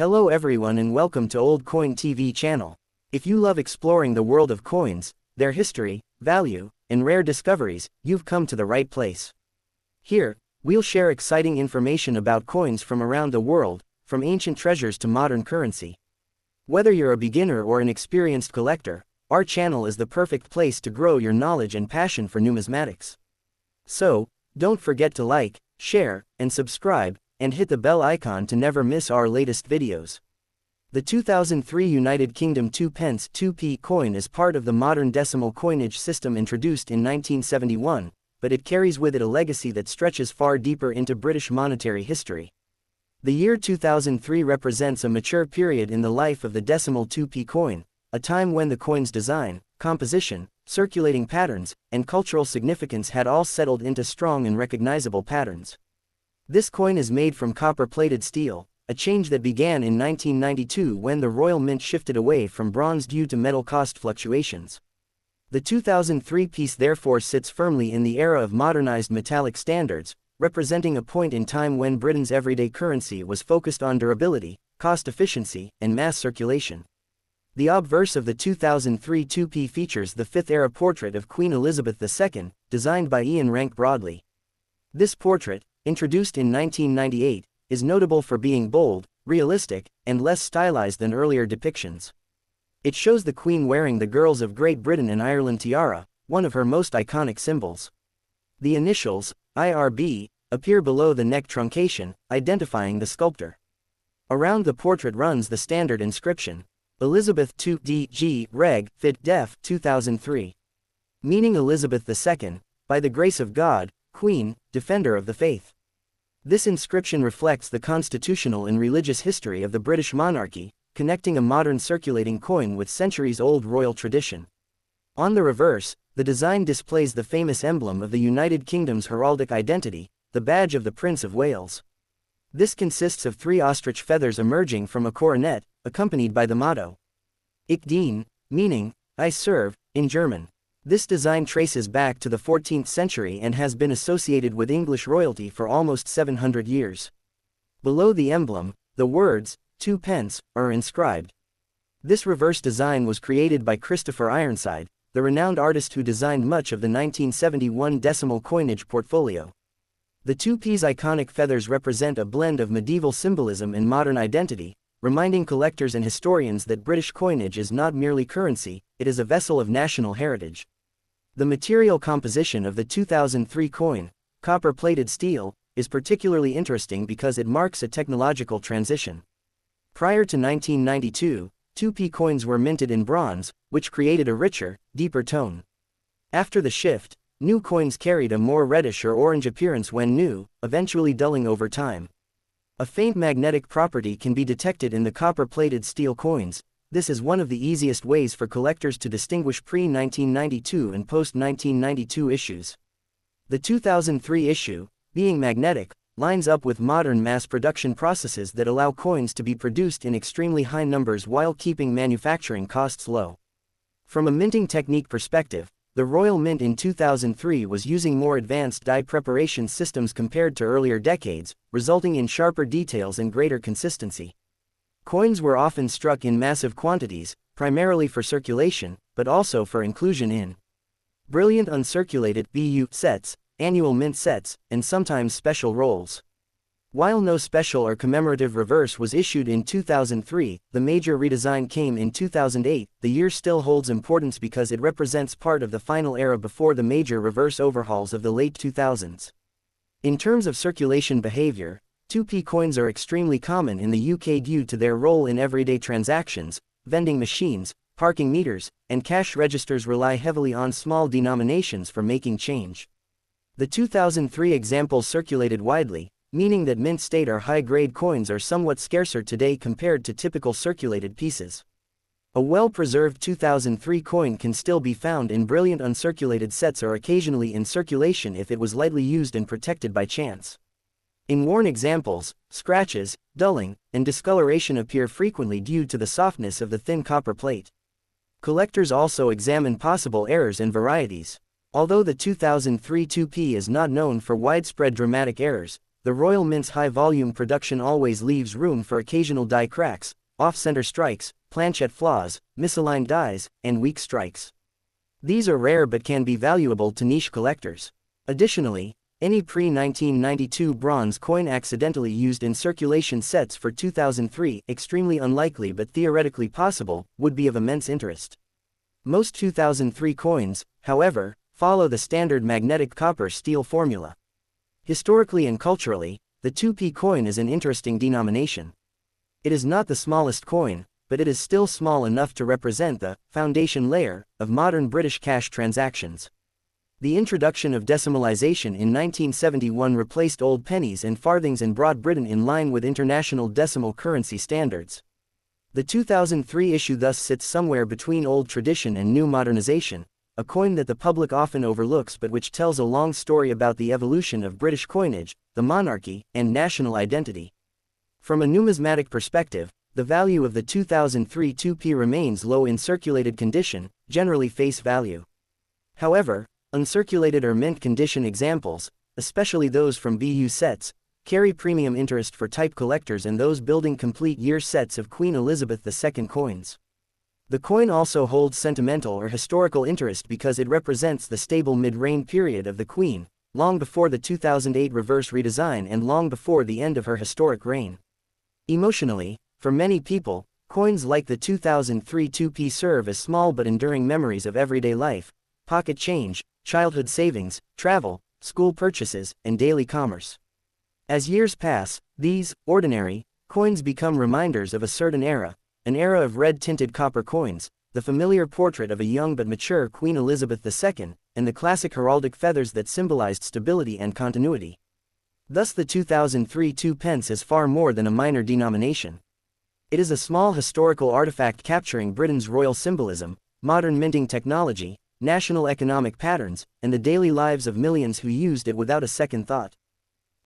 Hello everyone and welcome to Old Coin TV channel. If you love exploring the world of coins, their history, value, and rare discoveries, you've come to the right place. Here, we'll share exciting information about coins from around the world, from ancient treasures to modern currency. Whether you're a beginner or an experienced collector, our channel is the perfect place to grow your knowledge and passion for numismatics. So, don't forget to like, share, and subscribe, and hit the bell icon to never miss our latest videos. The 2003 United Kingdom 2 pence 2p coin is part of the modern decimal coinage system introduced in 1971, but it carries with it a legacy that stretches far deeper into British monetary history. The year 2003 represents a mature period in the life of the decimal 2p coin, a time when the coin's design, composition, circulating patterns, and cultural significance had all settled into strong and recognizable patterns. This coin is made from copper-plated steel, a change that began in 1992 when the Royal Mint shifted away from bronze due to metal cost fluctuations. The 2003 piece therefore sits firmly in the era of modernized metallic standards, representing a point in time when Britain's everyday currency was focused on durability, cost efficiency, and mass circulation. The obverse of the 2003 2p features the fifth-era portrait of Queen Elizabeth II, designed by Ian Rank-Broadley. This portrait, introduced in 1998, is notable for being bold, realistic, and less stylized than earlier depictions. It shows the Queen wearing the Girls of Great Britain and Ireland tiara, one of her most iconic symbols. The initials, IRB, appear below the neck truncation, identifying the sculptor. Around the portrait runs the standard inscription, Elizabeth II D.G. Reg. Fit. Def. 2003. Meaning Elizabeth II, by the grace of God, Queen, Defender of the Faith. This inscription reflects the constitutional and religious history of the British monarchy, connecting a modern circulating coin with centuries-old royal tradition. On the reverse, the design displays the famous emblem of the United Kingdom's heraldic identity, the badge of the Prince of Wales. This consists of 3 ostrich feathers emerging from a coronet, accompanied by the motto, Ich diene, meaning, I serve, in German. This design traces back to the 14th century and has been associated with English royalty for almost 700 years. Below the emblem, the words, 2 pence, are inscribed. This reverse design was created by Christopher Ironside, the renowned artist who designed much of the 1971 decimal coinage portfolio. The 2p's iconic feathers represent a blend of medieval symbolism and modern identity, reminding collectors and historians that British coinage is not merely currency, it is a vessel of national heritage. The material composition of the 2003 coin, copper-plated steel, is particularly interesting because it marks a technological transition. Prior to 1992, 2p coins were minted in bronze, which created a richer, deeper tone. After the shift, new coins carried a more reddish or orange appearance when new, eventually dulling over time. A faint magnetic property can be detected in the copper-plated steel coins. This is one of the easiest ways for collectors to distinguish pre-1992 and post-1992 issues. The 2003 issue, being magnetic, lines up with modern mass production processes that allow coins to be produced in extremely high numbers while keeping manufacturing costs low. From a minting technique perspective, the Royal Mint in 2003 was using more advanced die preparation systems compared to earlier decades, resulting in sharper details and greater consistency. Coins were often struck in massive quantities, primarily for circulation, but also for inclusion in brilliant uncirculated BU sets, annual mint sets, and sometimes special rolls. While no special or commemorative reverse was issued in 2003, the major redesign came in 2008. The year still holds importance because it represents part of the final era before the major reverse overhauls of the late 2000s. In terms of circulation behavior, 2p coins are extremely common in the UK due to their role in everyday transactions. Vending machines, parking meters, and cash registers rely heavily on small denominations for making change. The 2003 examples circulated widely, meaning that mint state or high-grade coins are somewhat scarcer today compared to typical circulated pieces. A well-preserved 2003 coin can still be found in brilliant uncirculated sets or occasionally in circulation if it was lightly used and protected by chance. In worn examples, scratches, dulling, and discoloration appear frequently due to the softness of the thin copper plate. Collectors also examine possible errors and varieties. Although the 2003 2p is not known for widespread dramatic errors, the Royal Mint's high-volume production always leaves room for occasional die cracks, off-center strikes, planchette flaws, misaligned dies, and weak strikes. These are rare but can be valuable to niche collectors. Additionally, any pre-1992 bronze coin accidentally used in circulation sets for 2003, extremely unlikely but theoretically possible, would be of immense interest. Most 2003 coins, however, follow the standard magnetic copper-steel formula. Historically and culturally, the 2p coin is an interesting denomination. It is not the smallest coin, but it is still small enough to represent the foundation layer of modern British cash transactions. The introduction of decimalization in 1971 replaced old pennies and farthings and brought Britain in line with international decimal currency standards. The 2003 issue thus sits somewhere between old tradition and new modernization, a coin that the public often overlooks but which tells a long story about the evolution of British coinage, the monarchy, and national identity. From a numismatic perspective, the value of the 2003 2p remains low in circulated condition, generally face value. However, uncirculated or mint condition examples, especially those from BU sets, carry premium interest for type collectors and those building complete year sets of Queen Elizabeth II coins. The coin also holds sentimental or historical interest because it represents the stable mid-reign period of the Queen, long before the 2008 reverse redesign and long before the end of her historic reign. Emotionally, for many people, coins like the 2003 2p serve as small but enduring memories of everyday life, pocket change, childhood savings, travel, school purchases, and daily commerce. As years pass, these ordinary coins become reminders of a certain era, an era of red-tinted copper coins, the familiar portrait of a young but mature Queen Elizabeth II, and the classic heraldic feathers that symbolized stability and continuity. Thus the 2003 2 pence is far more than a minor denomination. It is a small historical artifact capturing Britain's royal symbolism, modern minting technology, national economic patterns, and the daily lives of millions who used it without a second thought.